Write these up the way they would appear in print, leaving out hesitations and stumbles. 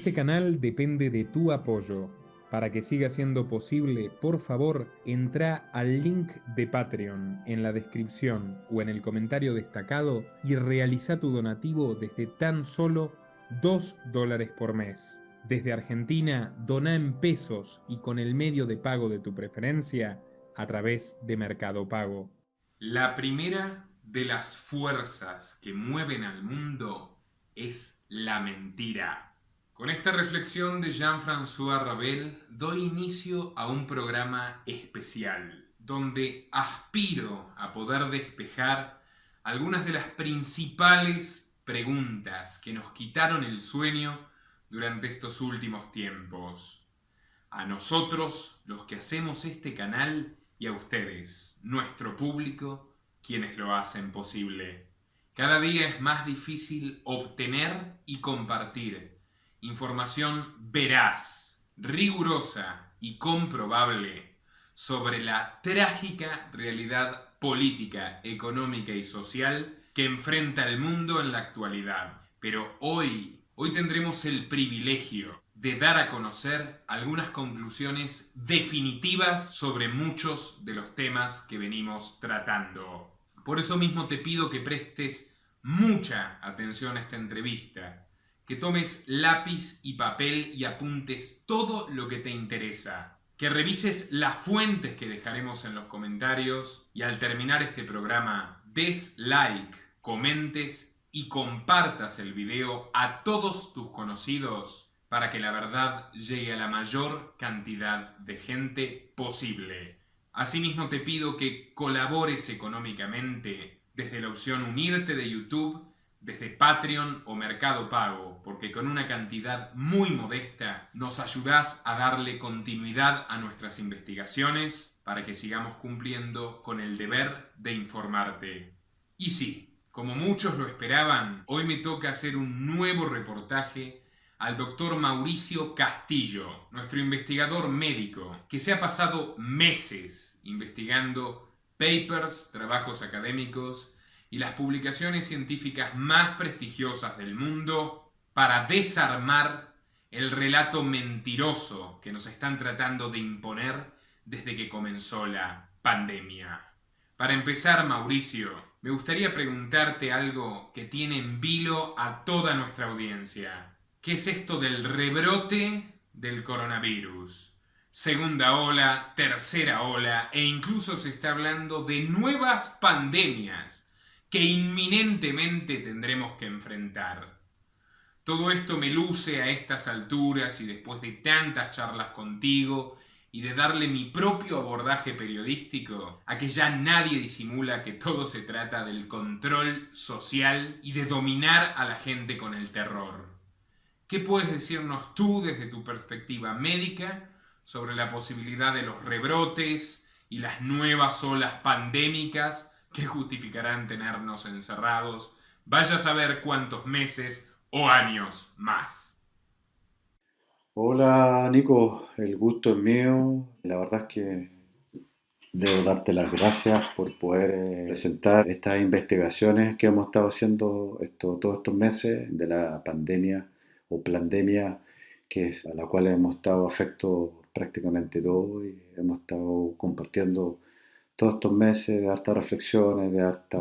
Este canal depende de tu apoyo. Para que siga siendo posible, por favor, entra al link de Patreon en la descripción o en el comentario destacado y realiza tu donativo desde tan solo $2 por mes. Desde Argentina, dona en pesos y con el medio de pago de tu preferencia a través de Mercado Pago. La primera de las fuerzas que mueven al mundo es la mentira. Con esta reflexión de Jean-François Rabel doy inicio a un programa especial donde aspiro a poder despejar algunas de las principales preguntas que nos quitaron el sueño durante estos últimos tiempos. A nosotros, los que hacemos este canal, y a ustedes, nuestro público, quienes lo hacen posible. Cada día es más difícil obtener y compartir información veraz, rigurosa y comprobable sobre la trágica realidad política, económica y social que enfrenta el mundo en la actualidad. Pero hoy tendremos el privilegio de dar a conocer algunas conclusiones definitivas sobre muchos de los temas que venimos tratando. Por eso mismo te pido que prestes mucha atención a esta entrevista, que tomes lápiz y papel y apuntes todo lo que te interesa, que revises las fuentes que dejaremos en los comentarios y al terminar este programa des like, comentes y compartas el video a todos tus conocidos para que la verdad llegue a la mayor cantidad de gente posible. Asimismo te pido que colabores económicamente desde la opción Unirte de YouTube, desde Patreon o Mercado Pago, porque con una cantidad muy modesta nos ayudás a darle continuidad a nuestras investigaciones para que sigamos cumpliendo con el deber de informarte. Y sí, como muchos lo esperaban, hoy me toca hacer un nuevo reportaje al doctor Mauricio Castillo, nuestro investigador médico, que se ha pasado meses investigando papers, trabajos académicos y las publicaciones científicas más prestigiosas del mundo para desarmar el relato mentiroso que nos están tratando de imponer desde que comenzó la pandemia. Para empezar, Mauricio, me gustaría preguntarte algo que tiene en vilo a toda nuestra audiencia. ¿Qué es esto del rebrote del coronavirus? Segunda ola, tercera ola e incluso se está hablando de nuevas pandemias que inminentemente tendremos que enfrentar. Todo esto me luce a estas alturas y después de tantas charlas contigo y de darle mi propio abordaje periodístico a que ya nadie disimula que todo se trata del control social y de dominar a la gente con el terror. ¿Qué puedes decirnos tú desde tu perspectiva médica sobre la posibilidad de los rebrotes y las nuevas olas pandémicas que justificarán tenernos encerrados, vaya a saber cuántos meses o años más? Hola Nico, el gusto es mío. La verdad es que debo darte las gracias por poder presentar estas investigaciones que hemos estado haciendo todos estos meses de la pandemia o plandemia, a la cual hemos estado afectos prácticamente todos y hemos estado compartiendo todos estos meses de hartas reflexiones, de harta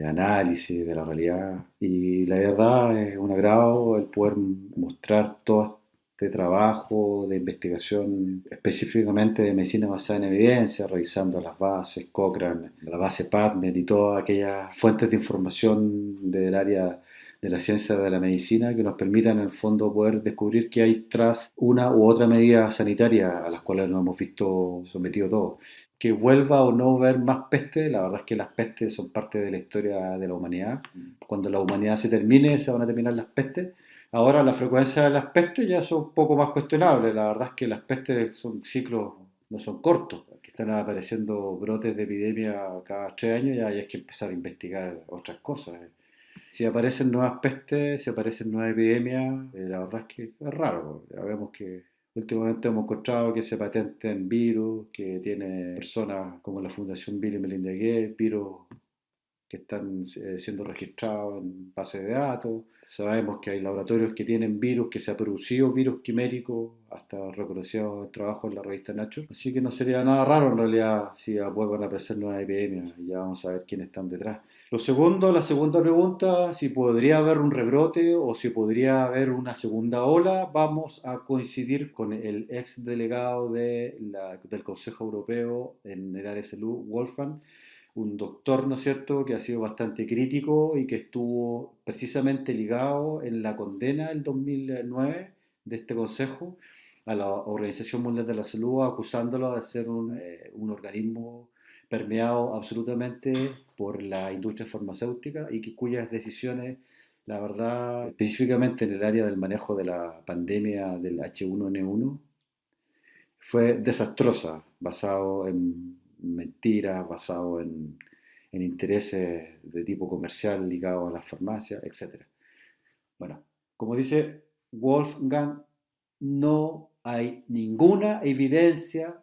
análisis de la realidad. Y la verdad es un agrado el poder mostrar todo este trabajo de investigación, específicamente de medicina basada en evidencia, revisando las bases Cochrane, la base PubMed y todas aquellas fuentes de información del área de la ciencia de la medicina que nos permitan en el fondo poder descubrir qué hay tras una u otra medida sanitaria a las cuales nos hemos visto sometidos todos. Que vuelva o no haber más peste, la verdad es que las pestes son parte de la historia de la humanidad. Cuando la humanidad se termine, se van a terminar las pestes. Ahora la frecuencia de las pestes ya son un poco más cuestionables. La verdad es que las pestes son ciclos, no son cortos. Que están apareciendo brotes de epidemia cada 3 años, ya hay que empezar a investigar otras cosas. Si aparecen nuevas pestes, si aparecen nuevas epidemias, la verdad es que es raro. Ya vemos que últimamente hemos encontrado que se patenten virus, que tiene personas como la Fundación Bill y Melinda Gates, virus que están siendo registrados en base de datos. Sabemos que hay laboratorios que tienen virus, que se ha producido virus quimérico, hasta reconocido el trabajo en la revista Nature. Así que no sería nada raro en realidad si vuelvan a aparecer nuevas epidemias y ya vamos a ver quiénes están detrás. Lo segundo, la segunda pregunta, si podría haber un rebrote o si podría haber una segunda ola, vamos a coincidir con el ex delegado del Consejo Europeo en el área de salud, Wolfgang, un doctor, ¿no es cierto?, que ha sido bastante crítico y que estuvo precisamente ligado en la condena del 2009 de este Consejo a la Organización Mundial de la Salud, acusándolo de ser un organismo permeado absolutamente por la industria farmacéutica y cuyas decisiones, la verdad, específicamente en el área del manejo de la pandemia del H1N1, fue desastrosa, basado en mentiras, basado en intereses de tipo comercial ligados a las farmacias, etc. Bueno, como dice Wolfgang, no hay ninguna evidencia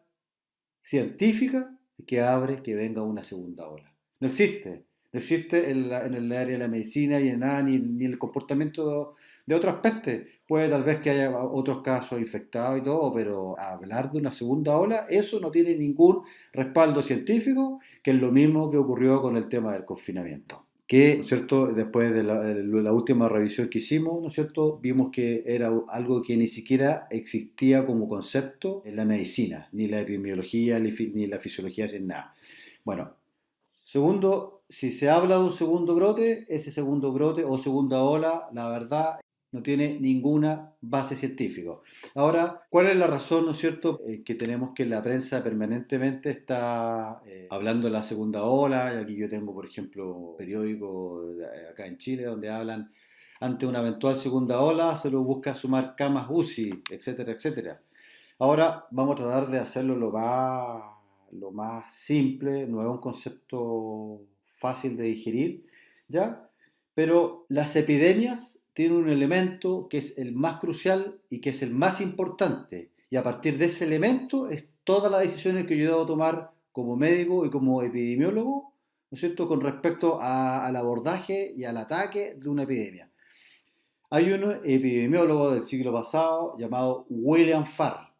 científica que abre que venga una segunda ola. No existe. No existe en el área de la medicina y en nada, ni el comportamiento de otros aspectos. Puede tal vez que haya otros casos infectados y todo, pero hablar de una segunda ola, eso no tiene ningún respaldo científico, que es lo mismo que ocurrió con el tema del confinamiento. Que, ¿no es cierto?, después de la última revisión que hicimos, ¿no es cierto?, vimos que era algo que ni siquiera existía como concepto en la medicina, ni la epidemiología, ni la fisiología, sin nada. Bueno, segundo, si se habla de un segundo brote, ese segundo brote o segunda ola, la verdad, no tiene ninguna base científica. Ahora, ¿cuál es la razón, no es cierto?, que tenemos que la prensa permanentemente está hablando de la segunda ola? Y aquí yo tengo, por ejemplo, periódicos acá en Chile donde hablan ante una eventual segunda ola, se lo busca sumar camas UCI, etcétera, etcétera. Ahora vamos a tratar de hacerlo lo más simple, no es un concepto fácil de digerir, ¿ya? Pero las epidemias tienen un elemento que es el más crucial y que es el más importante. Y a partir de ese elemento es todas las decisiones que yo debo tomar como médico y como epidemiólogo, ¿no es cierto?, con respecto al abordaje y al ataque de una epidemia. Hay un epidemiólogo del siglo pasado llamado William Farr.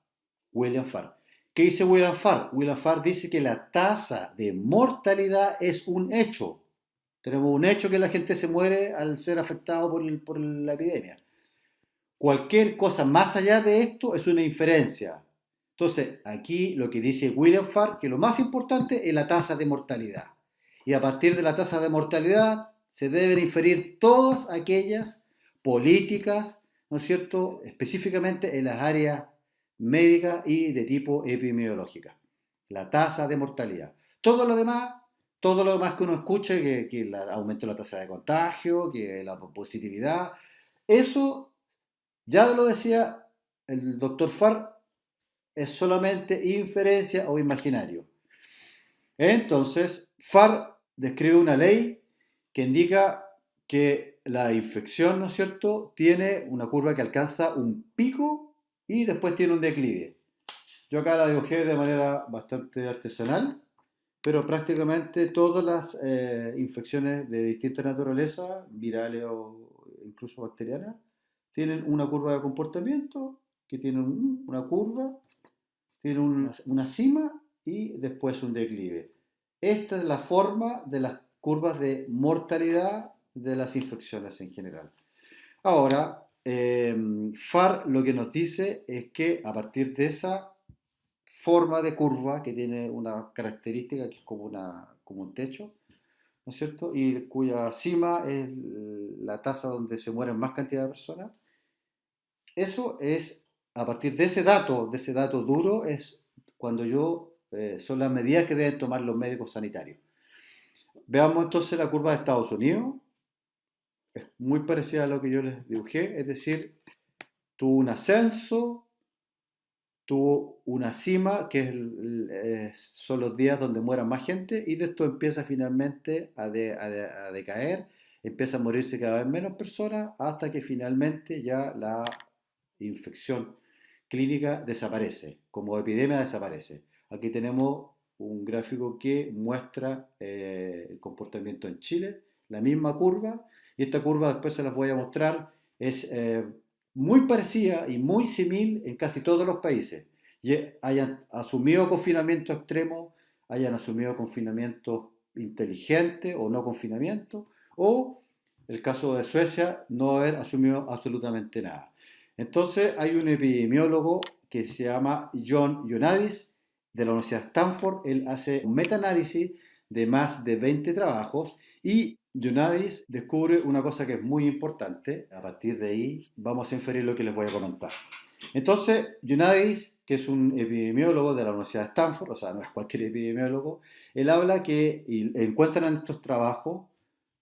William Farr. ¿Qué dice William Farr? William Farr dice que la tasa de mortalidad es un hecho. Tenemos un hecho que la gente se muere al ser afectado por la epidemia. Cualquier cosa más allá de esto es una inferencia. Entonces, aquí lo que dice William Farr, que lo más importante es la tasa de mortalidad. Y a partir de la tasa de mortalidad se deben inferir todas aquellas políticas, ¿no es cierto?, específicamente en las áreas médica y de tipo epidemiológica. La tasa de mortalidad. Todo lo demás que uno escuche, que el aumento de la tasa de contagio, que la positividad, eso, ya lo decía el doctor Farr, es solamente inferencia o imaginario. Entonces, Farr describe una ley que indica que la infección, ¿no es cierto?, tiene una curva que alcanza un pico y después tiene un declive. Yo acá la dibujé de manera bastante artesanal, pero prácticamente todas las infecciones de distinta naturaleza, virales o incluso bacterianas, tienen una curva de comportamiento que tiene una curva, tiene una cima y después un declive. Esta es la forma de las curvas de mortalidad de las infecciones en general. Ahora, Farr lo que nos dice es que a partir de esa forma de curva que tiene una característica que es como un techo, ¿no es cierto?, y cuya cima es la tasa donde se mueren más cantidad de personas, eso es, a partir de ese dato duro, es cuando son las medidas que deben tomar los médicos sanitarios. Veamos entonces la curva de Estados Unidos. Es muy parecida a lo que yo les dibujé, es decir, tuvo un ascenso, tuvo una cima, que son los días donde muera más gente, y de esto empieza finalmente a decaer, empieza a morirse cada vez menos personas, hasta que finalmente ya la infección clínica desaparece, como epidemia desaparece. Aquí tenemos un gráfico que muestra el comportamiento en Chile, la misma curva, y esta curva después se las voy a mostrar, es muy parecida y muy similar en casi todos los países. Y hayan asumido confinamiento extremo, hayan asumido confinamiento inteligente o no confinamiento, o el caso de Suecia, no haber asumido absolutamente nada. Entonces hay un epidemiólogo que se llama John Ioannidis de la Universidad de Stanford. Él hace un metaanálisis de más de 20 trabajos y Ioannidis descubre una cosa que es muy importante. A partir de ahí vamos a inferir lo que les voy a comentar. Entonces, Ioannidis, que es un epidemiólogo de la Universidad de Stanford, o sea, no es cualquier epidemiólogo, él habla que encuentran en estos trabajos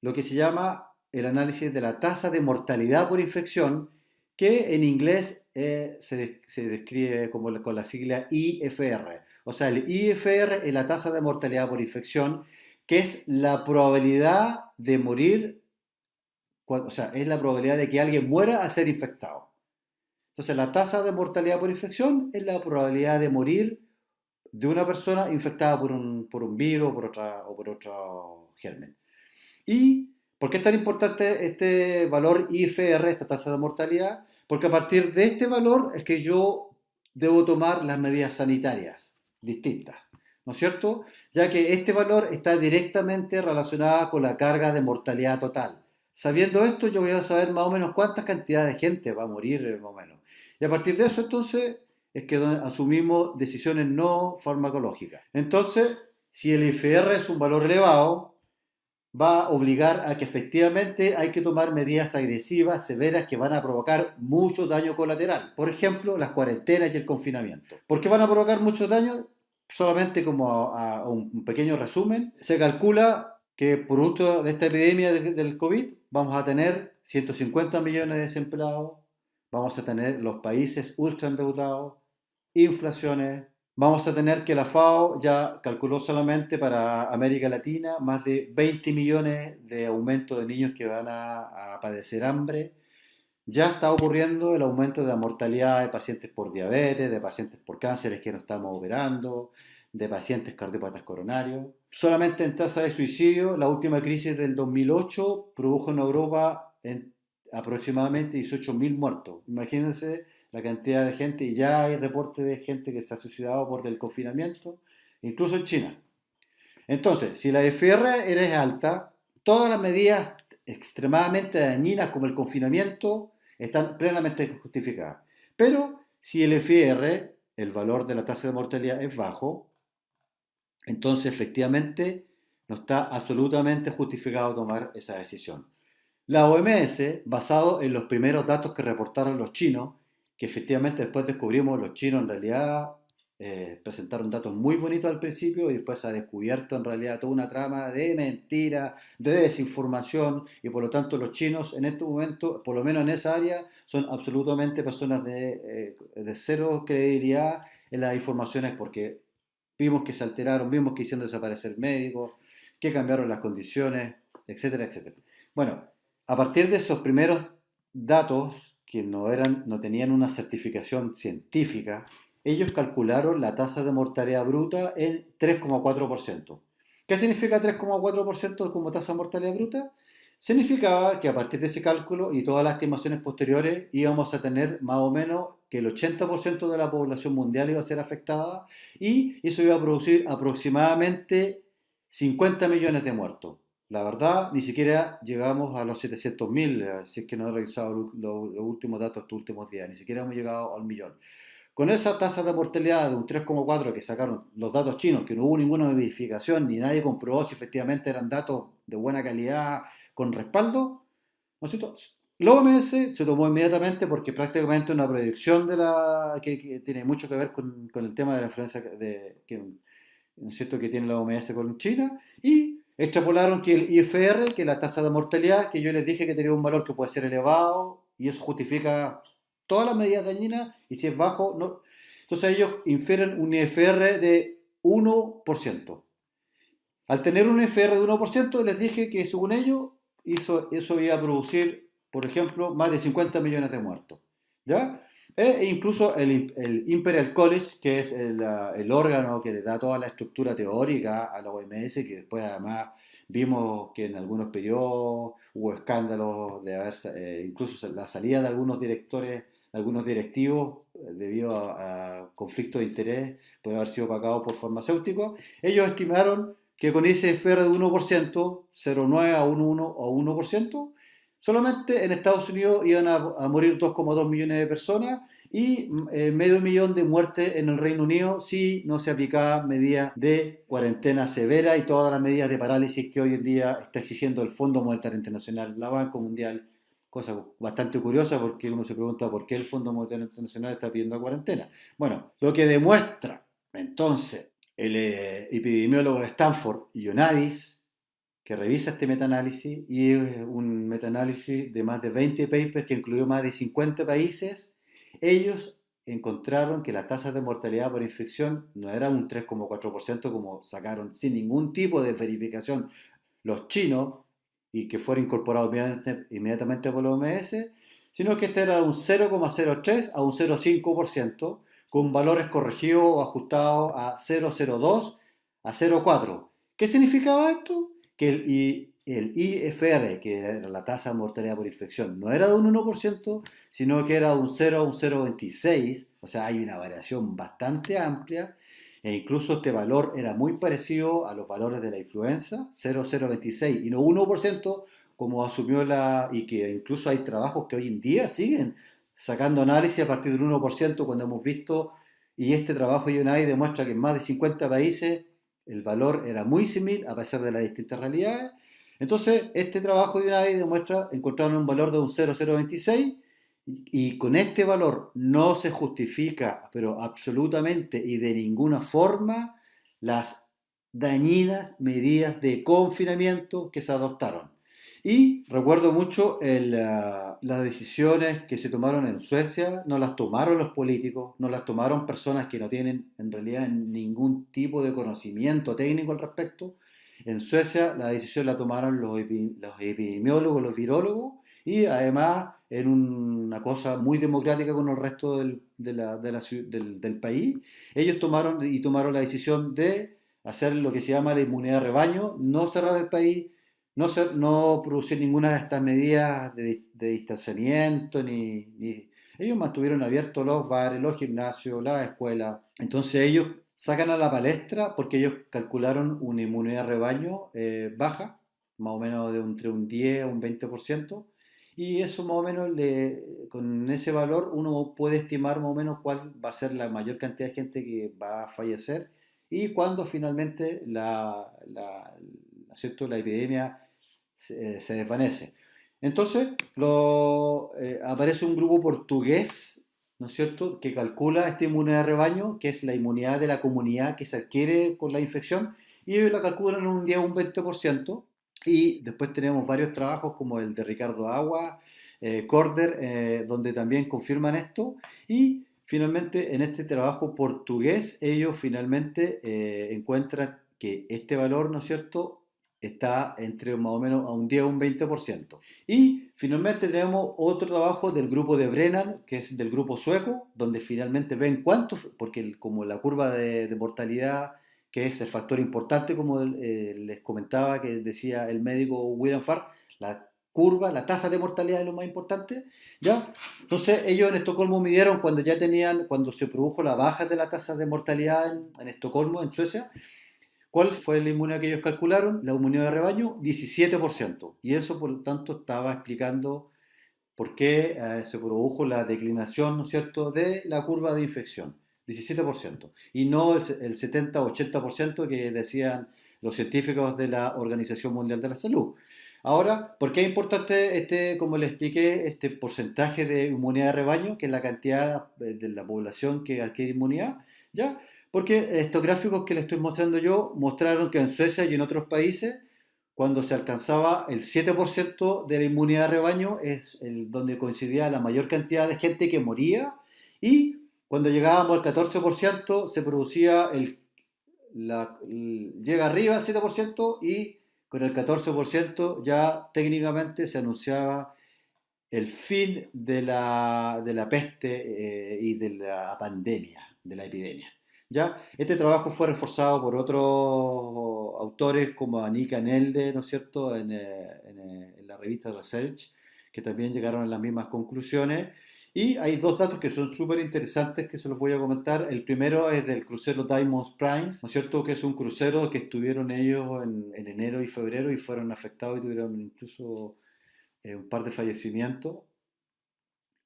lo que se llama el análisis de la tasa de mortalidad por infección, que en inglés se describe como con la sigla IFR. O sea, el IFR es la tasa de mortalidad por infección, que es la probabilidad de morir, o sea, es la probabilidad de que alguien muera al ser infectado. Entonces, la tasa de mortalidad por infección es la probabilidad de morir de una persona infectada por un virus o por otro germen. ¿Y por qué es tan importante este valor IFR, esta tasa de mortalidad? Porque a partir de este valor es que yo debo tomar las medidas sanitarias distintas, ¿no es cierto? Ya que este valor está directamente relacionado con la carga de mortalidad total. Sabiendo esto, yo voy a saber más o menos cuánta cantidad de gente va a morir más o menos. Y a partir de eso, entonces, es que asumimos decisiones no farmacológicas. Entonces, si el IFR es un valor elevado, va a obligar a que efectivamente hay que tomar medidas agresivas, severas, que van a provocar mucho daño colateral. Por ejemplo, las cuarentenas y el confinamiento. ¿Por qué van a provocar mucho daño? Solamente como a un pequeño resumen, se calcula que producto de esta epidemia del COVID vamos a tener 150 millones de desempleados, vamos a tener los países ultra endeudados, inflaciones. Vamos a tener que la FAO ya calculó solamente para América Latina más de 20 millones de aumento de niños que van a padecer hambre. Ya está ocurriendo el aumento de la mortalidad de pacientes por diabetes, de pacientes por cánceres que no estamos operando, de pacientes cardiópatas coronarios. Solamente en tasa de suicidio, la última crisis del 2008 produjo en Europa aproximadamente 18.000 muertos. Imagínense la cantidad de gente, y ya hay reportes de gente que se ha suicidado por el confinamiento, incluso en China. Entonces, si la FR es alta, todas las medidas extremadamente dañinas como el confinamiento están plenamente justificadas. Pero si el FR, el valor de la tasa de mortalidad, es bajo, entonces efectivamente no está absolutamente justificado tomar esa decisión. La OMS, basado en los primeros datos que reportaron los chinos, que efectivamente después descubrimos los chinos en realidad presentaron datos muy bonitos al principio y después se ha descubierto en realidad toda una trama de mentira, de desinformación, y por lo tanto los chinos en este momento, por lo menos en esa área, son absolutamente personas de cero credibilidad en las informaciones, porque vimos que se alteraron, vimos que hicieron desaparecer médicos, que cambiaron las condiciones, etcétera, etcétera. Bueno, a partir de esos primeros datos que no tenían una certificación científica, ellos calcularon la tasa de mortalidad bruta en 3,4%. ¿Qué significa 3,4% como tasa de mortalidad bruta? Significaba que a partir de ese cálculo y todas las estimaciones posteriores íbamos a tener más o menos que el 80% de la población mundial iba a ser afectada, y eso iba a producir aproximadamente 50 millones de muertos. La verdad, ni siquiera llegamos a los 700.000, si es que no he revisado los últimos datos estos últimos días, ni siquiera hemos llegado al millón. Con esa tasa de mortalidad de un 3,4 que sacaron los datos chinos, que no hubo ninguna verificación ni nadie comprobó si efectivamente eran datos de buena calidad con respaldo, ¿no es cierto? La OMS se tomó inmediatamente porque prácticamente una predicción que tiene mucho que ver con el tema de la influencia ¿no es cierto?, que tiene la OMS con China, y extrapolaron que el IFR, que es la tasa de mortalidad, que yo les dije que tenía un valor que puede ser elevado, y eso justifica todas las medidas dañinas, y si es bajo, no. Entonces ellos infieren un IFR de 1%. Al tener un IFR de 1%, les dije que según ellos, eso iba a producir, por ejemplo, más de 50 millones de muertos. ¿Ya? E incluso el Imperial College, que es el órgano que le da toda la estructura teórica a la OMS, que después además vimos que en algunos periodos hubo escándalos de haber, incluso la salida de algunos directores, de algunos directivos, debido a conflictos de interés por haber sido pagados por farmacéuticos. Ellos estimaron que con ese ISFR de 1%, 0,9 a 1,1 o 1%, solamente en Estados Unidos iban a morir 2,2 millones de personas y medio millón de muertes en el Reino Unido si no se aplicaban medidas de cuarentena severa y todas las medidas de parálisis que hoy en día está exigiendo el Fondo Monetario Internacional, la Banca Mundial. Cosa bastante curiosa porque uno se pregunta por qué el Fondo Monetario Internacional está pidiendo cuarentena. Bueno, lo que demuestra entonces el epidemiólogo de Stanford, Ioannidis, que revisa este metaanálisis, y es un metaanálisis de más de 20 papers que incluyó más de 50 países. Ellos encontraron que las tasas de mortalidad por infección no era un 3,4% como sacaron sin ningún tipo de verificación los chinos y que fuera incorporado inmediatamente por la OMS, sino que este era de un 0,03 a un 0,5%, con valores corregidos o ajustados a 0,02 a 0,4. ¿Qué significaba esto? Que el IFR, que era la tasa de mortalidad por infección, no era de un 1%, sino que era de un 0 a un 0,26, o sea, hay una variación bastante amplia, e incluso este valor era muy parecido a los valores de la influenza, 0,026 y no 1%, como asumió y que incluso hay trabajos que hoy en día siguen sacando análisis a partir del 1%, cuando hemos visto, y este trabajo de UNAID demuestra que en más de 50 países el valor era muy similar a pesar de las distintas realidades. Entonces, este trabajo de UNAID demuestra, encontraron un valor de un 0,026 y con este valor no se justifica, pero absolutamente y de ninguna forma, las dañinas medidas de confinamiento que se adoptaron. Y recuerdo mucho las decisiones que se tomaron en Suecia, no las tomaron los políticos, no las tomaron personas que no tienen en realidad ningún tipo de conocimiento técnico al respecto. En Suecia la decisión la tomaron los epidemiólogos, los virólogos, y además en una cosa muy democrática con el resto del país. Ellos tomaron la decisión de hacer lo que se llama la inmunidad de rebaño, no cerrar el país, no producir ninguna de estas medidas de distanciamiento, ellos mantuvieron abiertos los bares, los gimnasios, las escuelas. Entonces ellos sacan a la palestra porque ellos calcularon una inmunidad de rebaño baja, más o menos entre un 10 a un 20%, y eso más o menos, con ese valor uno puede estimar más o menos cuál va a ser la mayor cantidad de gente que va a fallecer y cuándo finalmente ¿cierto?, la epidemia se desvanece. Entonces aparece un grupo portugués, ¿no es cierto?, que calcula esta inmunidad de rebaño, que es la inmunidad de la comunidad que se adquiere con la infección, y ellos la calculan en un día un 20%, y después tenemos varios trabajos como el de Ricardo Agua, Corder, donde también confirman esto, y finalmente en este trabajo portugués ellos finalmente encuentran que este valor, ¿no es cierto?, está entre más o menos a un 10 o un 20%. Y finalmente tenemos otro trabajo del grupo de Brennan, que es del grupo sueco, donde finalmente ven cuánto, porque como la curva de mortalidad, que es el factor importante, como les comentaba, que decía el médico William Farr, la curva, la tasa de mortalidad es lo más importante, ¿ya? Entonces ellos en Estocolmo midieron cuando se produjo la baja de la tasa de mortalidad en Estocolmo, en Suecia. ¿Cuál fue la inmunidad que ellos calcularon? La inmunidad de rebaño, 17%. Y eso, por lo tanto, estaba explicando por qué se produjo la declinación, ¿no es cierto?, de la curva de infección. 17%. Y no el 70-80% que decían los científicos de la Organización Mundial de la Salud. Ahora, ¿por qué es importante como les expliqué, este porcentaje de inmunidad de rebaño, que es la cantidad de la población que adquiere inmunidad? ¿Ya? Porque estos gráficos que les estoy mostrando yo mostraron que en Suecia y en otros países, cuando se alcanzaba el 7% de la inmunidad de rebaño, es donde coincidía la mayor cantidad de gente que moría, y cuando llegábamos al 14% se producía llega arriba al 7%, y con el 14% ya técnicamente se anunciaba el fin de la peste y de la pandemia, de la epidemia. ¿Ya? Este trabajo fue reforzado por otros autores como Anika Nelde, ¿no es cierto?, en la revista Research, que también llegaron a las mismas conclusiones. Y hay dos datos que son súper interesantes que se los voy a comentar. El primero es del crucero Diamond Princess, ¿no es cierto?, que es un crucero que estuvieron ellos en enero y febrero y fueron afectados y tuvieron incluso un par de fallecimientos.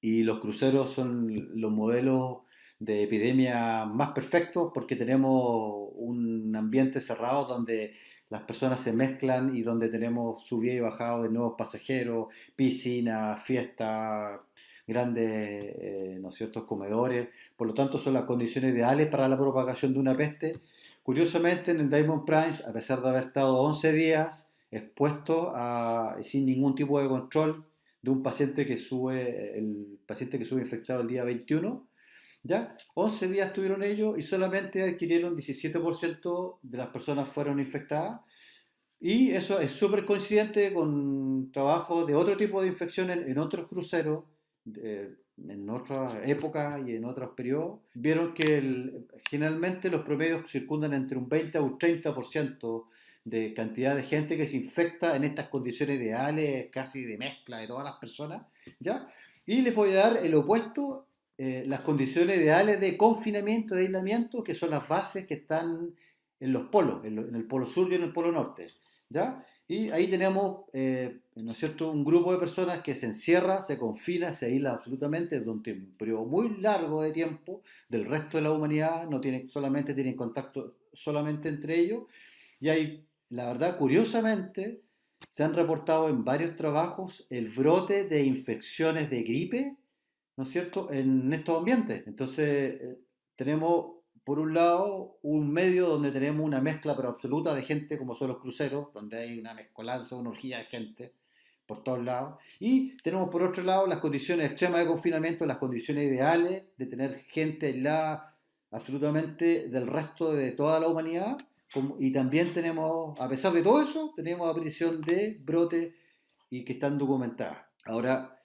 Y los cruceros son los modelos de epidemia más perfectos porque tenemos un ambiente cerrado donde las personas se mezclan y donde tenemos subida y bajada de nuevos pasajeros, piscinas, fiestas, grandes, ¿no es cierto?, comedores. Por lo tanto, son las condiciones ideales para la propagación de una peste. Curiosamente, en el Diamond Princess, a pesar de haber estado 11 días expuesto sin ningún tipo de control, de un paciente que sube, el paciente que sube infectado el día 21, ¿ya? 11 días tuvieron ellos y solamente adquirieron 17% de las personas fueron infectadas. Y eso es súper coincidente con trabajo de otro tipo de infección en otros cruceros, en otras épocas y en otros periodos. Vieron que generalmente los promedios circundan entre un 20 a un 30% de cantidad de gente que se infecta en estas condiciones ideales, casi de mezcla de todas las personas, ¿ya? Y les voy a dar el opuesto, las condiciones ideales de confinamiento, de aislamiento, que son las bases que están en los polos, en el polo sur y en el polo norte. ¿Ya? Y ahí tenemos, ¿no es cierto?, un grupo de personas que se encierra, se confina, se aísla absolutamente durante un periodo muy largo de tiempo del resto de la humanidad, no tienen, solamente tienen contacto solamente entre ellos. Y hay, la verdad, curiosamente, se han reportado en varios trabajos el brote de infecciones de gripe, ¿no es cierto?, en estos ambientes. Entonces, tenemos, por un lado, un medio donde tenemos una mezcla pero absoluta de gente, como son los cruceros, donde hay una mezcolanza, una orgía de gente por todos lados. Y tenemos, por otro lado, las condiciones extremas de confinamiento, las condiciones ideales de tener gente aislada absolutamente del resto de toda la humanidad. Y también tenemos, a pesar de todo eso, tenemos aparición de brotes y que están documentadas. Ahora,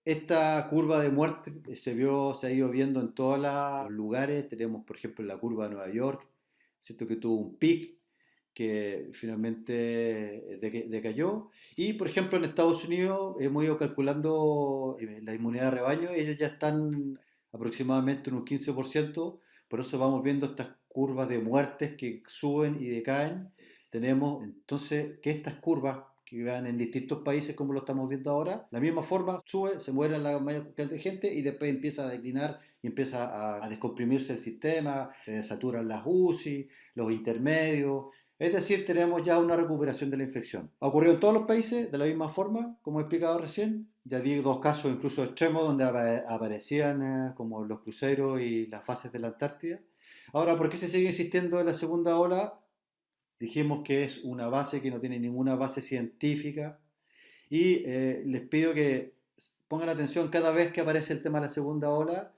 esta curva de muerte se ha ido viendo en todos los lugares. Tenemos, por ejemplo, la curva de Nueva York, ¿cierto?, que tuvo un pic que finalmente decayó. Y, por ejemplo, en Estados Unidos hemos ido calculando la inmunidad de rebaño. Ellos ya están aproximadamente en un 15%. Por eso vamos viendo estas curvas de muertes que suben y decaen. Tenemos entonces que estas curvas que van en distintos países como lo estamos viendo ahora, la misma forma sube, se muere la mayor cantidad de gente y después empieza a declinar y empieza a descomprimirse el sistema, se desaturan las UCI, los intermedios, es decir, tenemos ya una recuperación de la infección. Ha ocurrido en todos los países de la misma forma, como he explicado recién. Ya di dos casos incluso extremos donde aparecían como los cruceros y las fases de la Antártida. Ahora, ¿por qué se sigue insistiendo en la segunda ola? Dijimos que es una base que no tiene ninguna base científica y les pido que pongan atención cada vez que aparece el tema de la segunda ola.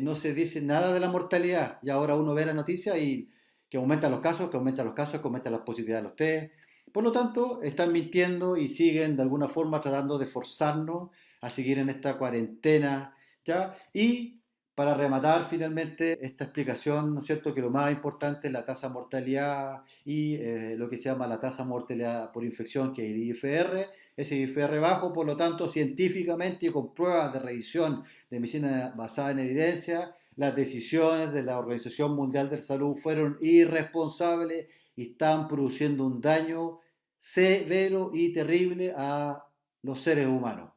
No se dice nada de la mortalidad y ahora uno ve la noticia y que aumentan los casos, que aumentan los casos, que aumentan las positividades de los test. Por lo tanto, están mintiendo y siguen de alguna forma tratando de forzarnos a seguir en esta cuarentena, ¿ya? Y para rematar finalmente esta explicación, ¿no es cierto?, que lo más importante es la tasa de mortalidad y lo que se llama la tasa de mortalidad por infección, que es el IFR. Ese IFR bajo, por lo tanto, científicamente y con pruebas de revisión de medicina basada en evidencia, las decisiones de la Organización Mundial de la Salud fueron irresponsables y están produciendo un daño severo y terrible a los seres humanos.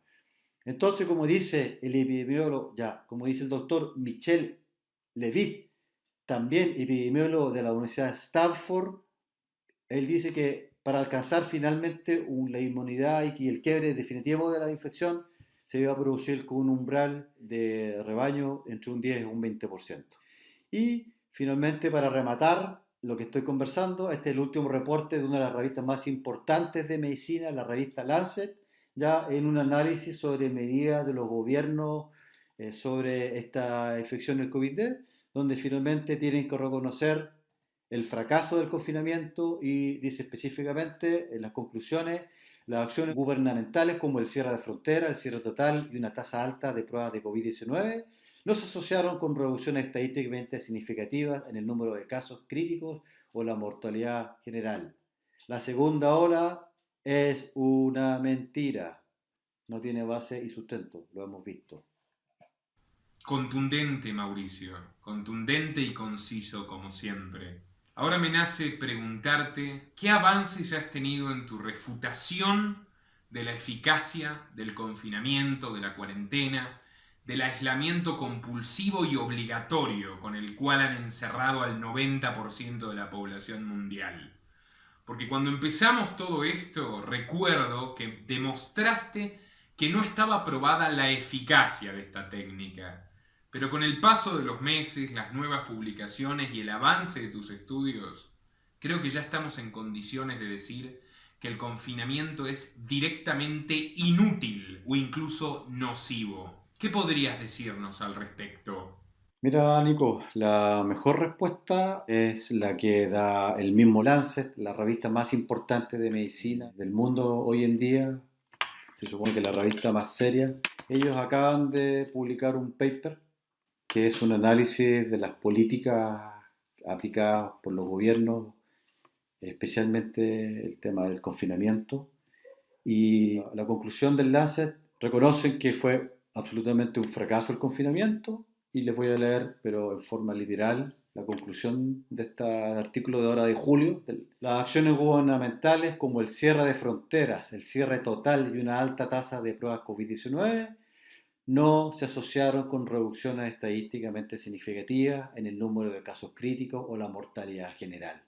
Entonces, como dice el epidemiólogo, ya, como dice el doctor Michel Levitt, también epidemiólogo de la Universidad de Stanford, él dice que para alcanzar finalmente la inmunidad y el quiebre definitivo de la infección, se iba a producir con un umbral de rebaño entre un 10 y un 20%. Y finalmente, para rematar lo que estoy conversando, este es el último reporte de una de las revistas más importantes de medicina, la revista Lancet, ya en un análisis sobre medidas de los gobiernos sobre esta infección del COVID-19, donde finalmente tienen que reconocer el fracaso del confinamiento y dice específicamente en las conclusiones, Las acciones gubernamentales como el cierre de fronteras, el cierre total y una tasa alta de pruebas de COVID-19 no se asociaron con reducciones estadísticamente significativas en el número de casos críticos o la mortalidad general. La segunda ola es una mentira, no tiene base y sustento, lo hemos visto. Contundente, Mauricio, contundente y conciso como siempre. Ahora me nace preguntarte qué avances has tenido en tu refutación de la eficacia del confinamiento, de la cuarentena, del aislamiento compulsivo y obligatorio con el cual han encerrado al 90% de la población mundial. Porque cuando empezamos todo esto, recuerdo que demostraste que no estaba probada la eficacia de esta técnica. Pero con el paso de los meses, las nuevas publicaciones y el avance de tus estudios, creo que ya estamos en condiciones de decir que el confinamiento es directamente inútil o incluso nocivo. ¿Qué podrías decirnos al respecto? Mira, Nico, la mejor respuesta es la que da el mismo Lancet, la revista más importante de medicina del mundo hoy en día. Se supone que la revista más seria. Ellos acaban de publicar un paper que es un análisis de las políticas aplicadas por los gobiernos, especialmente el tema del confinamiento. Y la conclusión del Lancet reconocen que fue absolutamente un fracaso el confinamiento, y les voy a leer, pero en forma literal, la conclusión de este artículo de ahora de julio. Las acciones gubernamentales como el cierre de fronteras, el cierre total y una alta tasa de pruebas COVID-19 no se asociaron con reducciones estadísticamente significativas en el número de casos críticos o la mortalidad general.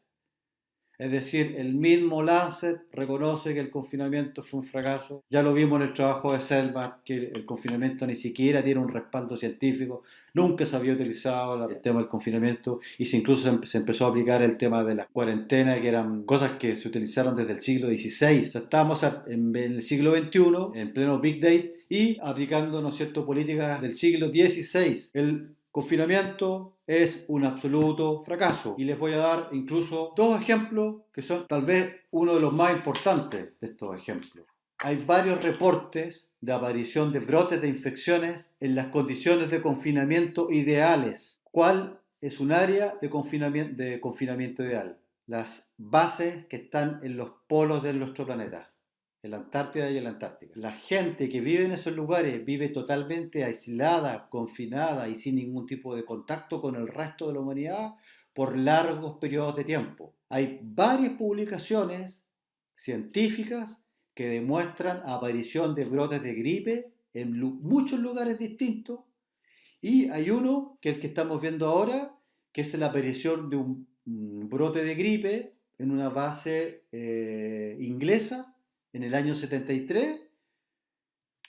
Es decir, el mismo Lancet reconoce que el confinamiento fue un fracaso. Ya lo vimos en el trabajo de Selma, que el confinamiento ni siquiera tiene un respaldo científico. Nunca se había utilizado el tema del confinamiento y incluso se empezó a aplicar el tema de la cuarentena, que eran cosas que se utilizaron desde el siglo XVI. O sea, estábamos en el siglo XXI, en pleno Big Data, y aplicando, ¿no es cierto?, políticas del siglo XVI. El confinamiento es un absoluto fracaso. Y les voy a dar incluso dos ejemplos que son tal vez uno de los más importantes de estos ejemplos. Hay varios reportes de aparición de brotes de infecciones en las condiciones de confinamiento ideales. ¿Cuál es un área de confinamiento ideal? Las bases que están en los polos de nuestro planeta, en la Antártida y en la Antártica. La gente que vive en esos lugares vive totalmente aislada, confinada y sin ningún tipo de contacto con el resto de la humanidad por largos periodos de tiempo. Hay varias publicaciones científicas que demuestran aparición de brotes de gripe en muchos lugares distintos, y hay uno, que es el que estamos viendo ahora, que es la aparición de un brote de gripe en una base inglesa en el año 73,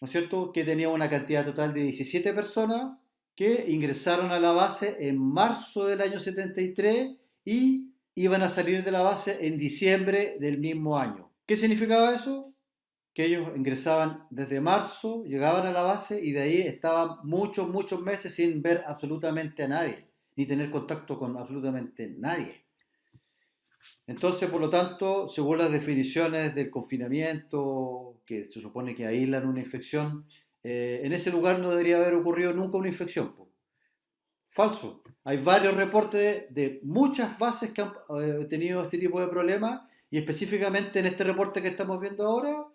¿no es cierto?, que tenía una cantidad total de 17 personas que ingresaron a la base en marzo del año 73 y iban a salir de la base en diciembre del mismo año. ¿Qué significaba eso? Que ellos ingresaban desde marzo, llegaban a la base y de ahí estaban muchos meses sin ver absolutamente a nadie, ni tener contacto con absolutamente nadie. Entonces, por lo tanto, según las definiciones del confinamiento, que se supone que aíslan una infección, en ese lugar no debería haber ocurrido nunca una infección. Falso. Hay varios reportes de muchas bases que han tenido este tipo de problemas, y específicamente en este reporte que estamos viendo ahora,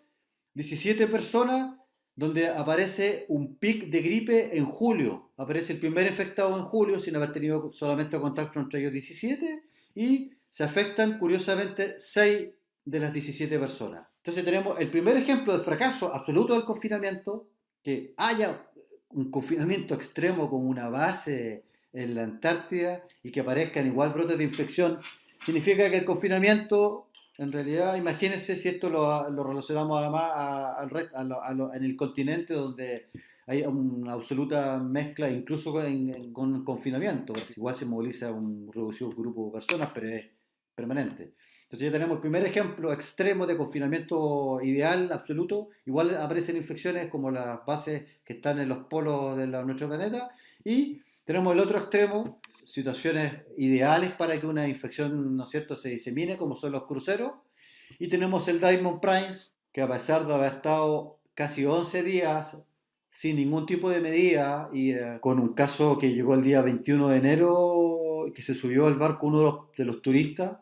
17 personas donde aparece un pic de gripe en julio. Aparece el primer infectado en julio sin haber tenido solamente contacto entre ellos 17, y se afectan curiosamente 6 de las 17 personas. Entonces tenemos el primer ejemplo de fracaso absoluto del confinamiento, que haya un confinamiento extremo con una base en la Antártida y que aparezcan igual brotes de infección. Significa que el confinamiento, en realidad, imagínense si esto lo relacionamos además en el continente donde hay una absoluta mezcla, incluso con confinamiento. Igual se moviliza un reducido grupo de personas, pero es permanente. Entonces ya tenemos el primer ejemplo extremo de confinamiento ideal, absoluto. Igual aparecen infecciones como las bases que están en los polos de nuestro planeta. Y tenemos el otro extremo, situaciones ideales para que una infección, ¿no es cierto?, se disemine, como son los cruceros. Y tenemos el Diamond Primes, que a pesar de haber estado casi 11 días sin ningún tipo de medida y con un caso que llegó el día 21 de enero, que se subió al barco uno de los turistas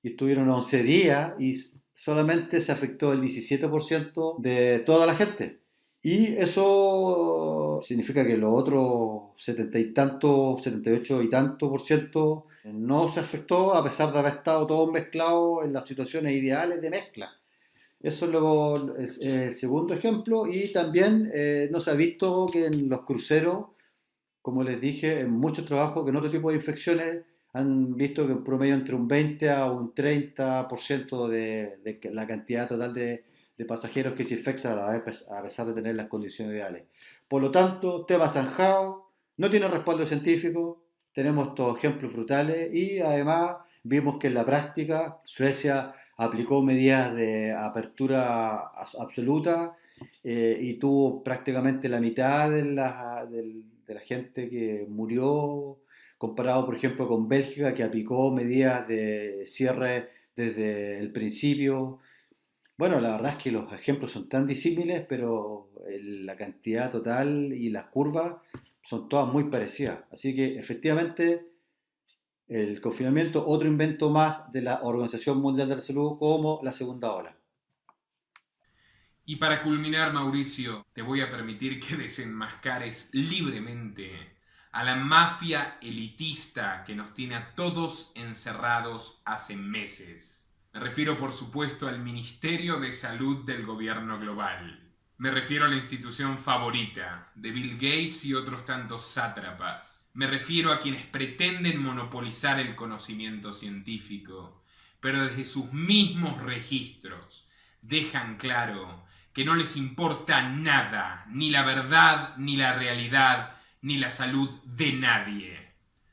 y estuvieron 11 días y solamente se afectó el 17% de toda la gente. Y eso significa que los otros 70 y tanto, 78 y tanto por ciento no se afectó a pesar de haber estado todos mezclados en las situaciones ideales de mezcla. Eso es luego el segundo ejemplo. Y también no se ha visto que en los cruceros, como les dije, en muchos trabajos que en otro tipo de infecciones han visto que en promedio entre un 20 a un 30% de la cantidad total de pasajeros que se infectan a pesar de tener las condiciones ideales. Por lo tanto, tema zanjado, no tiene respaldo científico, tenemos estos ejemplos frutales y además vimos que en la práctica Suecia aplicó medidas de apertura absoluta y tuvo prácticamente la mitad de la gente que murió, comparado por ejemplo con Bélgica, que aplicó medidas de cierre desde el principio. Bueno, la verdad es que los ejemplos son tan disímiles, pero la cantidad total y las curvas son todas muy parecidas. Así que efectivamente el confinamiento, otro invento más de la Organización Mundial de la Salud como la segunda ola. Y para culminar, Mauricio, te voy a permitir que desenmascares libremente a la mafia elitista que nos tiene a todos encerrados hace meses. Me refiero, por supuesto, al Ministerio de Salud del Gobierno Global. Me refiero a la institución favorita de Bill Gates y otros tantos sátrapas. Me refiero a quienes pretenden monopolizar el conocimiento científico, pero desde sus mismos registros dejan claro que no les importa nada, ni la verdad, ni la realidad, ni la salud de nadie.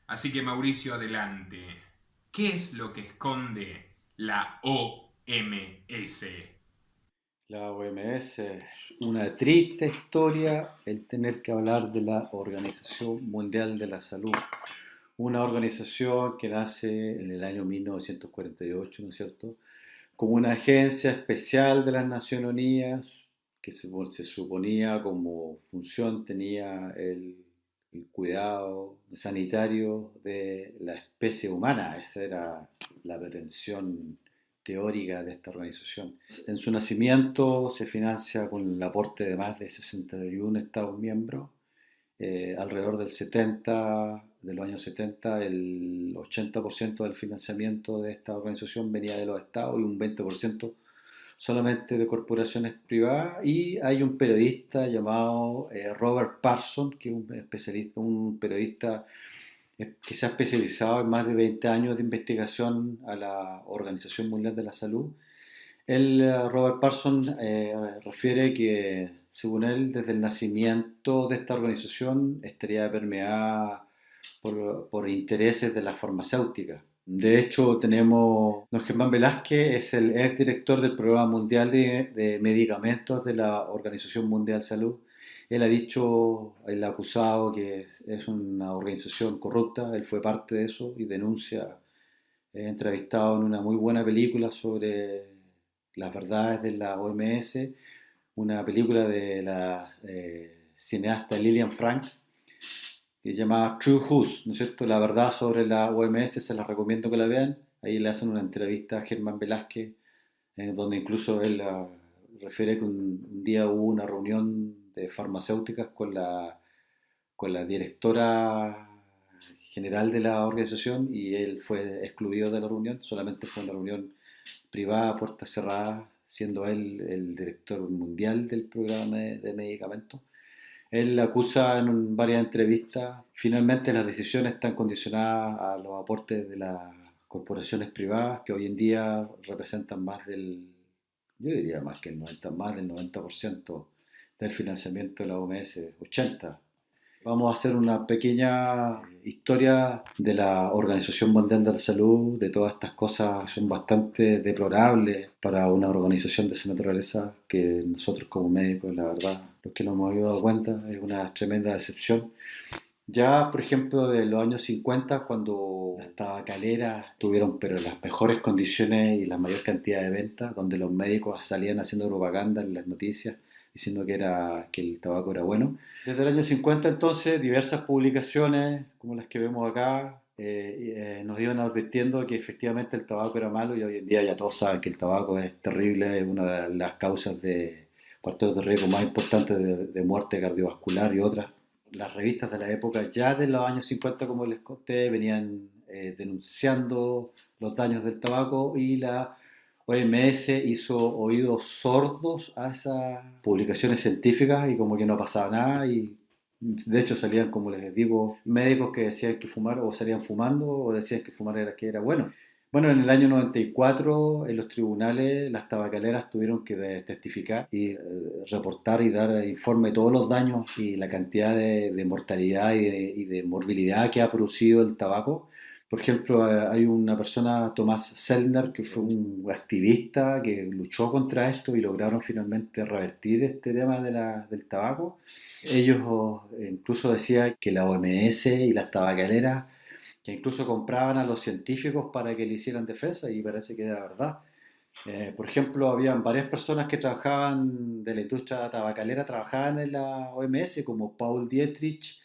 Así que Mauricio, adelante. ¿Qué es lo que esconde la OMS? La OMS es una triste historia el tener que hablar de la Organización Mundial de la Salud, una organización que nace en el año 1948, ¿no es cierto?, como una agencia especial de las Naciones Unidas que se suponía como función tenía el cuidado sanitario de la especie humana. Esa era la pretensión teórica de esta organización. En su nacimiento se financia con el aporte de más de 61 Estados miembros. Alrededor de los años 70, el 80% del financiamiento de esta organización venía de los estados y un 20% solamente de corporaciones privadas. Y hay un periodista llamado Robert Parsons, que es un especialista, un periodista que se ha especializado en más de 20 años de investigación a la Organización Mundial de la Salud. Robert Parsons, refiere que, según él, desde el nacimiento de esta organización estaría permeada por intereses de las farmacéuticas. De hecho, tenemos don Germán Velázquez, es el ex director del Programa Mundial de Medicamentos de la Organización Mundial de Salud. Él ha dicho, él ha acusado que es una organización corrupta, él fue parte de eso y denuncia, entrevistado en una muy buena película sobre las verdades de la OMS, una película de la cineasta Lillian Frank, que se llama True Who's, ¿no es cierto? La verdad sobre la OMS, se la recomiendo que la vean. Ahí le hacen una entrevista a Germán Velázquez, donde incluso él refiere que un día hubo una reunión de farmacéuticas con la directora general de la organización y él fue excluido de la reunión, solamente fue una reunión privada, puertas cerradas, siendo él el director mundial del programa de medicamentos. Él acusa en varias entrevistas, finalmente las decisiones están condicionadas a los aportes de las corporaciones privadas, que hoy en día representan yo diría más que el 90, más del 90% del financiamiento de la OMS, 80%. Vamos a hacer una pequeña historia de la Organización Mundial de la Salud, de todas estas cosas que son bastante deplorables para una organización de esa naturaleza, que nosotros como médicos, la verdad, los que nos hemos dado cuenta, es una tremenda decepción. Ya, por ejemplo, de los años 50, cuando las tabacaleras tuvieron pero las mejores condiciones y la mayor cantidad de ventas, donde los médicos salían haciendo propaganda en las noticias diciendo que el tabaco era bueno. Desde el año 50 entonces, diversas publicaciones, como las que vemos acá, nos iban advirtiendo que efectivamente el tabaco era malo y hoy en día ya todos saben que el tabaco es terrible, es una de las causas de factores de riesgo más importantes de muerte cardiovascular y otras. Las revistas de la época, ya de los años 50, como les conté, venían denunciando los daños del tabaco y la OMS hizo oídos sordos a esas publicaciones científicas y como que no pasaba nada y de hecho salían, como les digo, médicos que decían que fumar o salían fumando o decían que fumar era que era bueno. Bueno, en el año 94 en los tribunales las tabacaleras tuvieron que testificar y reportar y dar informe de todos los daños y la cantidad de mortalidad y de morbilidad que ha producido el tabaco. Por ejemplo, hay una persona, Tomás Sellner, que fue un activista que luchó contra esto y lograron finalmente revertir este tema del tabaco. Ellos incluso decían que la OMS y las tabacaleras que incluso compraban a los científicos para que le hicieran defensa y parece que era verdad. Por ejemplo, habían varias personas que trabajaban de la industria tabacalera, trabajaban en la OMS, como Paul Dietrich,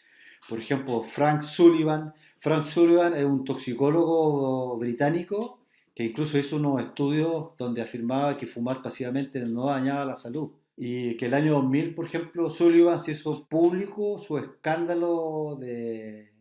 por ejemplo, Frank Sullivan. Frank Sullivan es un toxicólogo británico que incluso hizo unos estudios donde afirmaba que fumar pasivamente no dañaba la salud. Y que el año 2000, por ejemplo, Sullivan se hizo público su escándalo de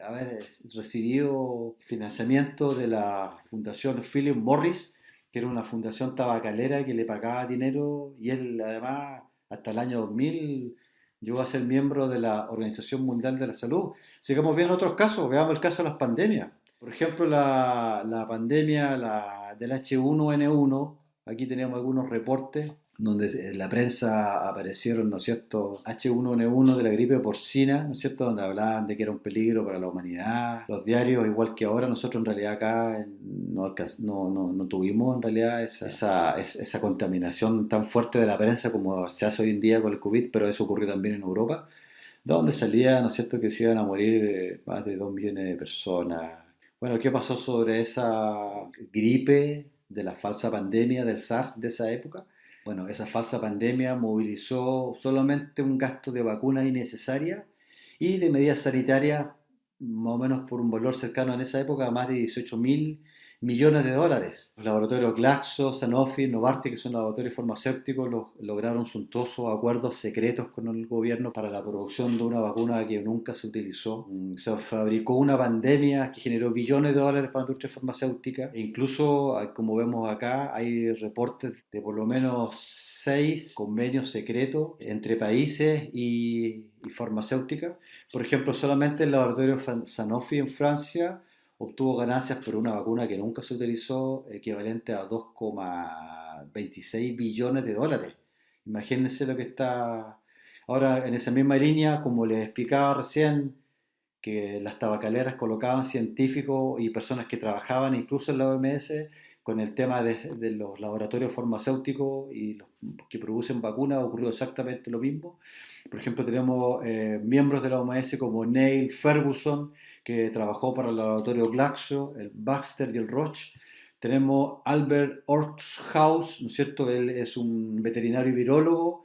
haber recibido financiamiento de la Fundación Philip Morris, que era una fundación tabacalera que le pagaba dinero y él además hasta el año 2000 llegó a ser miembro de la Organización Mundial de la Salud. Sigamos viendo otros casos, veamos el caso de las pandemias. Por ejemplo, la pandemia del H1N1, aquí tenemos algunos reportes donde en la prensa aparecieron, ¿no es cierto?, H1N1 de la gripe porcina, ¿no es cierto?, donde hablaban de que era un peligro para la humanidad. Los diarios, igual que ahora, nosotros en realidad acá no tuvimos en realidad esa contaminación tan fuerte de la prensa como se hace hoy en día con el COVID, pero eso ocurrió también en Europa, donde salía, ¿no es cierto?, que se iban a morir más de 2 millones de personas. Bueno, ¿qué pasó sobre esa gripe de la falsa pandemia del SARS de esa época? Bueno, esa falsa pandemia movilizó solamente un gasto de vacunas innecesaria y de medidas sanitarias, más o menos por un valor cercano en esa época a más de 18.000 millones de dólares. Los laboratorios Glaxo, Sanofi, Novartis, que son laboratorios farmacéuticos, lograron suntuosos acuerdos secretos con el gobierno para la producción de una vacuna que nunca se utilizó. Se fabricó una pandemia que generó billones de dólares para la industria farmacéutica e incluso, como vemos acá, hay reportes de por lo menos 6 convenios secretos entre países y farmacéuticas. Por ejemplo, solamente el laboratorio Sanofi en Francia obtuvo ganancias por una vacuna que nunca se utilizó, equivalente a 2,26 billones de dólares. Imagínense lo que está ahora en esa misma línea, como les explicaba recién, que las tabacaleras colocaban científicos y personas que trabajaban incluso en la OMS con el tema de los laboratorios farmacéuticos y los que producen vacunas, ocurrió exactamente lo mismo. Por ejemplo, tenemos miembros de la OMS como Neil Ferguson, que trabajó para el laboratorio Glaxo, el Baxter y el Roche. Tenemos Albert Oorthaus, ¿no es cierto? Él es un veterinario y virólogo,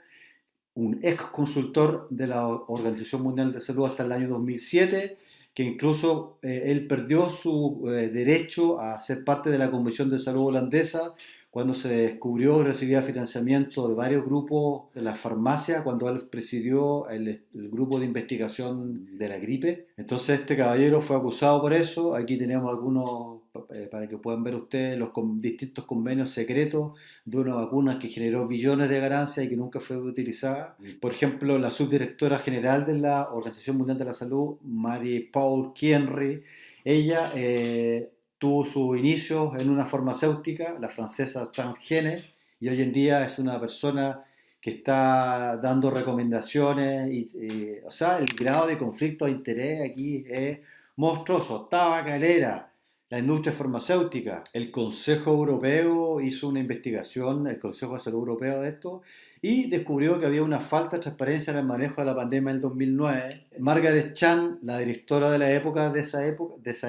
un ex consultor de la Organización Mundial de Salud hasta el año 2007, que incluso él perdió su derecho a ser parte de la Comisión de Salud holandesa cuando se descubrió que recibía financiamiento de varios grupos de la farmacia, cuando él presidió el grupo de investigación de la gripe. Entonces este caballero fue acusado por eso. Aquí tenemos algunos, para que puedan ver ustedes, los distintos convenios secretos de una vacuna que generó billones de ganancias y que nunca fue utilizada. Por ejemplo, la subdirectora general de la Organización Mundial de la Salud, Marie-Paul Kienri, ella tuvo sus inicios en una farmacéutica, la francesa Transgene, y hoy en día es una persona que está dando recomendaciones, o sea, el grado de conflicto de interés aquí es monstruoso. Tabacalera, La industria farmacéutica. El Consejo Europeo hizo una investigación, el Consejo de Salud Europeo de esto, y descubrió que había una falta de transparencia en el manejo de la pandemia del 2009. Margaret Chan, la directora de la época, de esa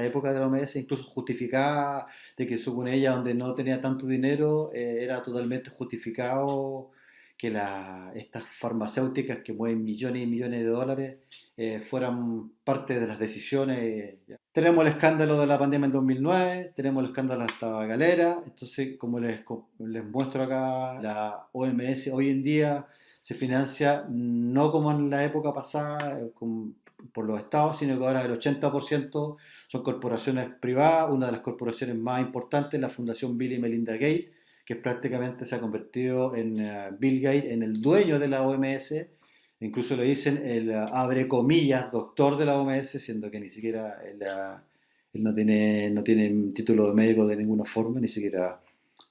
época de la OMS, incluso justificaba de que según ella, donde no tenía tanto dinero, era totalmente justificado que estas farmacéuticas que mueven millones y millones de dólares fueran parte de las decisiones. Tenemos el escándalo de la pandemia en 2009, tenemos el escándalo de la tabacalera. Entonces, como les muestro acá, la OMS hoy en día se financia no como en la época pasada por los estados, sino que ahora el 80% son corporaciones privadas. Una de las corporaciones más importantes es la Fundación Bill y Melinda Gates, que prácticamente se ha convertido en Bill Gates, en el dueño de la OMS. Incluso le dicen el, abre comillas, doctor de la OMS, siendo que ni siquiera él no tiene un título de médico de ninguna forma, ni siquiera,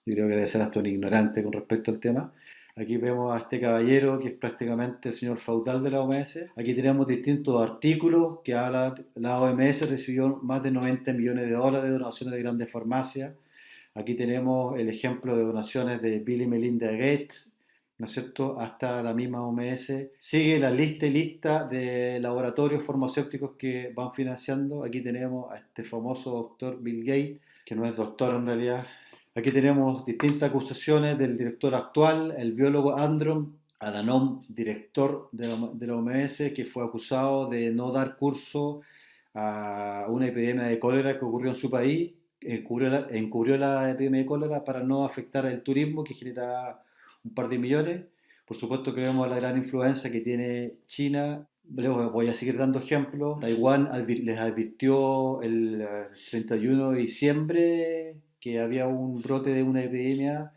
yo creo que debe ser hasta un ignorante con respecto al tema. Aquí vemos a este caballero que es prácticamente el señor feudal de la OMS. Aquí tenemos distintos artículos que habla, la OMS recibió más de 90 millones de dólares de donaciones de grandes farmacias. Aquí tenemos el ejemplo de donaciones de Bill y Melinda Gates, ¿no es cierto?, hasta la misma OMS. Sigue la lista y lista de laboratorios farmacéuticos que van financiando. Aquí tenemos a este famoso doctor Bill Gates, que no es doctor en realidad. Aquí tenemos distintas acusaciones del director actual, el biólogo Andron Adhanom, director de la OMS, que fue acusado de no dar curso a una epidemia de cólera que ocurrió en su país. Encubrió la epidemia de cólera para no afectar el turismo, que genera un par de millones. Por supuesto que vemos la gran influencia que tiene China. Voy a seguir dando ejemplos. Taiwán les advirtió el 31 de diciembre que había un brote de una epidemia.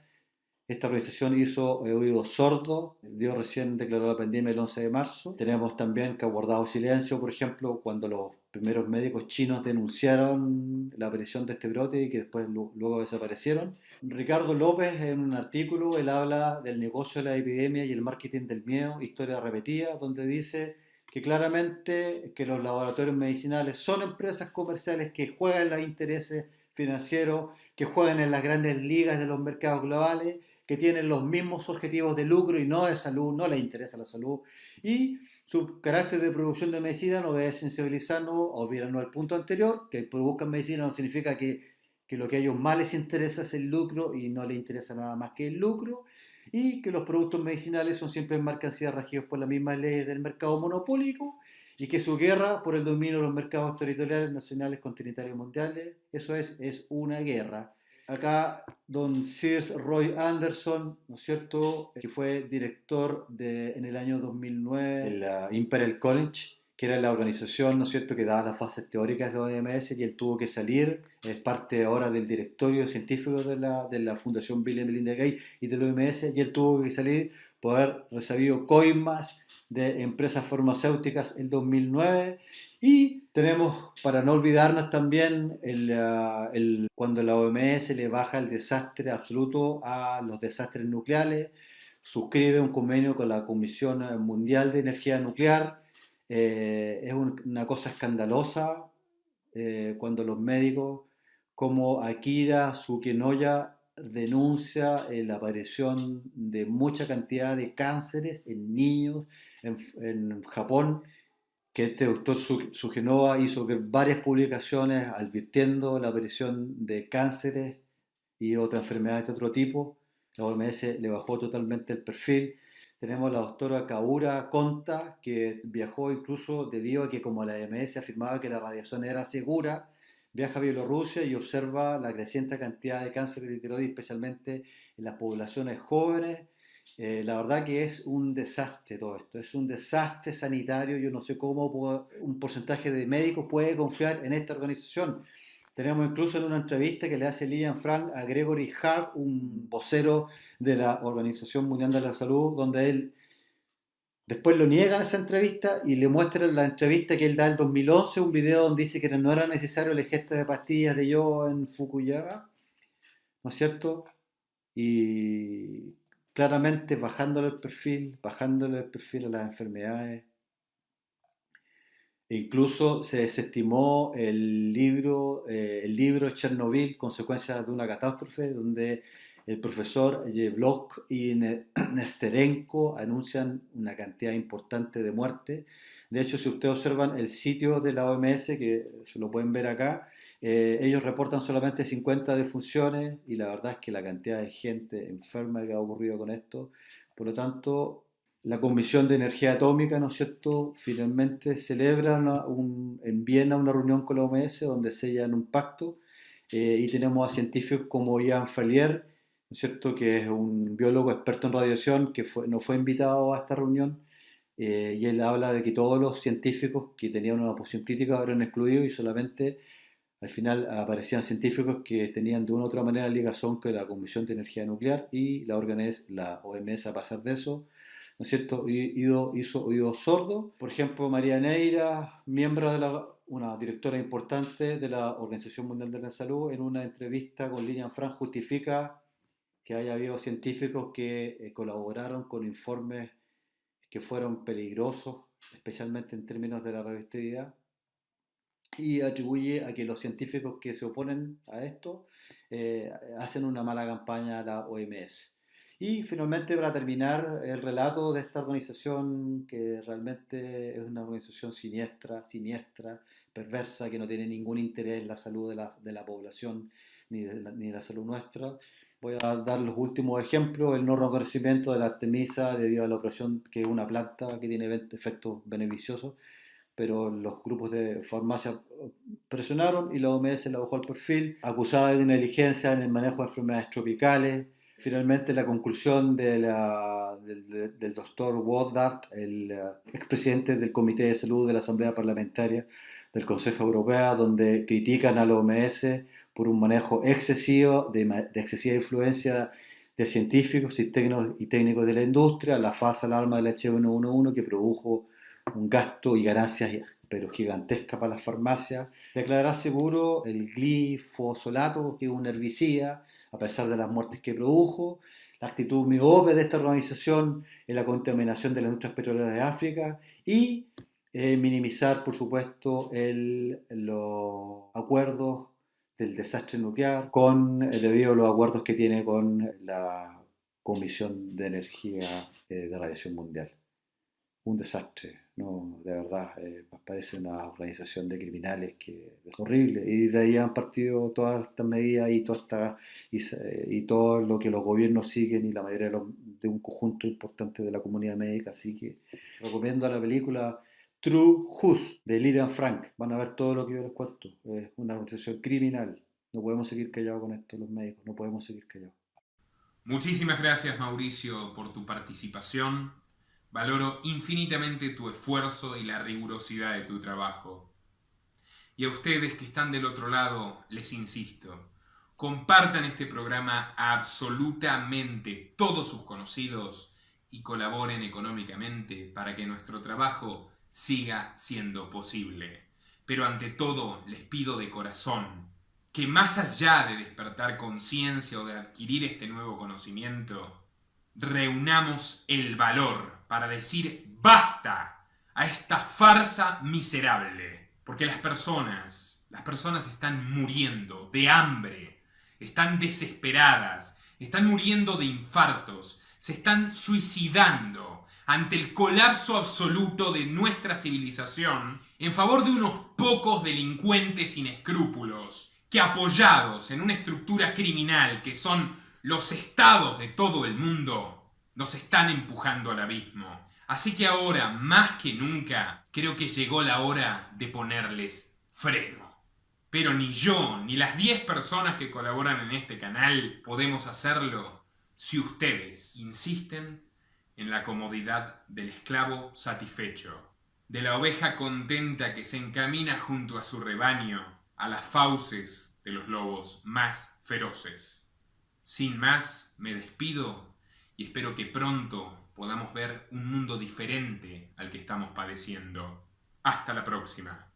Esta organización hizo oídos sordos, dio recién declaró la pandemia el 11 de marzo. Tenemos también que ha guardado silencio, por ejemplo, cuando los primeros médicos chinos denunciaron la aparición de este brote y que después luego desaparecieron. Ricardo López, en un artículo, él habla del negocio de la epidemia y el marketing del miedo, historia repetida, donde dice que claramente que los laboratorios medicinales son empresas comerciales que juegan los intereses financieros, que juegan en las grandes ligas de los mercados globales, que tienen los mismos objetivos de lucro y no de salud, no les interesa la salud, y su carácter de producción de medicina no debe sensibilizarnos, olvidarnos al punto anterior, que produzcan medicina no significa que lo que a ellos más les interesa es el lucro y no les interesa nada más que el lucro, y que los productos medicinales son siempre mercancías regidos por las mismas leyes del mercado monopólico, y que su guerra por el dominio de los mercados territoriales, nacionales, continentales y mundiales, eso es una guerra. Acá don Sears Roy Anderson, ¿no es cierto?, que fue director en el año 2009 de la Imperial College, que era la organización, ¿no es cierto?, que daba las bases teóricas de la OMS, y él tuvo que salir, es parte ahora del directorio científico de la Fundación Bill y Melinda Gates y de la OMS, y él tuvo que salir por haber recibido coimas de empresas farmacéuticas en 2009. Y tenemos, para no olvidarnos también, cuando la OMS le baja el desastre absoluto a los desastres nucleares, suscribe un convenio con la Comisión Mundial de Energía Nuclear. Es una cosa escandalosa cuando los médicos como Akira Tsukenoya denuncia la aparición de mucha cantidad de cánceres en niños en Japón, que este doctor Sugenoa hizo varias publicaciones advirtiendo la aparición de cánceres y otras enfermedades de otro tipo. La OMS le bajó totalmente el perfil. Tenemos a la doctora Kaura Konta, que viajó incluso debido a que como la OMS afirmaba que la radiación era segura, viaja a Bielorrusia y observa la creciente cantidad de cánceres de tiroides, especialmente en las poblaciones jóvenes. La verdad que es un desastre todo esto, es un desastre sanitario. Yo no sé cómo un porcentaje de médicos puede confiar en esta organización. Tenemos incluso en una entrevista que le hace Lillian Frank a Gregory Hart, un vocero de la Organización Mundial de la Salud, donde él después lo niega en esa entrevista y le muestran la entrevista que él da en 2011, un video donde dice que no era necesario el gesto de pastillas de yodo en Fukuyama, ¿no es cierto? Y claramente bajándole el perfil a las enfermedades. E incluso se desestimó el libro Chernobyl, Consecuencias de una catástrofe, donde el profesor Yevlok y Nesterenko anuncian una cantidad importante de muertes. De hecho, si ustedes observan el sitio de la OMS, que se lo pueden ver acá, ellos reportan solamente 50 defunciones y la verdad es que la cantidad de gente enferma que ha ocurrido con esto, por lo tanto, la Comisión de Energía Atómica, ¿no es cierto?, finalmente celebra en Viena una reunión con la OMS donde sellan un pacto y tenemos a científicos como Ian Fallier, ¿no es cierto?, que es un biólogo experto en radiación que no fue invitado a esta reunión y él habla de que todos los científicos que tenían una posición crítica eran excluidos y solamente al final aparecían científicos que tenían de una u otra manera ligazón con la Comisión de Energía Nuclear y la OMS a pasar de eso, ¿no es cierto?, hizo oídos sordos. Por ejemplo, María Neira, miembro una directora importante de la Organización Mundial de la Salud, en una entrevista con Lilian Frank justifica que haya habido científicos que colaboraron con informes que fueron peligrosos, especialmente en términos de la radioactividad, y atribuye a que los científicos que se oponen a esto hacen una mala campaña a la OMS. Y finalmente, para terminar, el relato de esta organización, que realmente es una organización siniestra, perversa, que no tiene ningún interés en la salud de la población ni de la salud nuestra. Voy a dar los últimos ejemplos: el no reconocimiento de la Artemisa debido a la operación, que es una planta que tiene efectos beneficiosos, pero los grupos de farmacia presionaron y la OMS la bajó al perfil, acusada de negligencia en el manejo de enfermedades tropicales. Finalmente, la conclusión del doctor Woodard, el expresidente del Comité de Salud de la Asamblea Parlamentaria del Consejo Europeo, donde critican a la OMS por un manejo excesivo, de excesiva influencia de científicos y técnicos de la industria, la falsa alarma del H1N1 que produjo un gasto y ganancias pero gigantesca para las farmacias, declarar seguro el glifosolato, que es un herbicida, a pesar de las muertes que produjo, la actitud miope de esta organización en la contaminación de las industrias petroleras de África y minimizar, por supuesto, los acuerdos del desastre nuclear debido a los acuerdos que tiene con la Comisión de Energía de Radiación Mundial. Un desastre, no, de verdad, parece una organización de criminales que es horrible. Y de ahí han partido todas estas medidas y todo lo que los gobiernos siguen y la mayoría de un conjunto importante de la comunidad médica. Así que recomiendo la película True Who's de Lilian Frank. Van a ver todo lo que yo les cuento. Es una organización criminal. No podemos seguir callados con esto los médicos, no podemos seguir callados. Muchísimas gracias, Mauricio, por tu participación. Valoro infinitamente tu esfuerzo y la rigurosidad de tu trabajo. Y a ustedes que están del otro lado, les insisto, compartan este programa a absolutamente todos sus conocidos y colaboren económicamente para que nuestro trabajo siga siendo posible. Pero ante todo, les pido de corazón que más allá de despertar conciencia o de adquirir este nuevo conocimiento, reunamos el valor para decir basta a esta farsa miserable. Porque las personas están muriendo de hambre, están desesperadas, están muriendo de infartos, se están suicidando ante el colapso absoluto de nuestra civilización en favor de unos pocos delincuentes sin escrúpulos que, apoyados en una estructura criminal que son los estados de todo el mundo, nos están empujando al abismo. Así que ahora, más que nunca, creo que llegó la hora de ponerles freno. Pero ni yo, ni las 10 personas que colaboran en este canal podemos hacerlo si ustedes insisten en la comodidad del esclavo satisfecho, de la oveja contenta que se encamina junto a su rebaño a las fauces de los lobos más feroces. Sin más, me despido y espero que pronto podamos ver un mundo diferente al que estamos padeciendo. Hasta la próxima.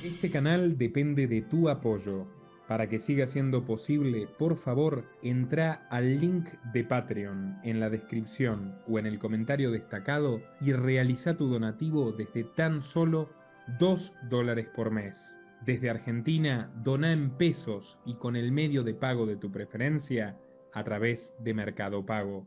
Este canal depende de tu apoyo. Para que siga siendo posible, por favor, entra al link de Patreon en la descripción o en el comentario destacado y realiza tu donativo desde tan solo $2 por mes. Desde Argentina, dona en pesos y con el medio de pago de tu preferencia a través de Mercado Pago.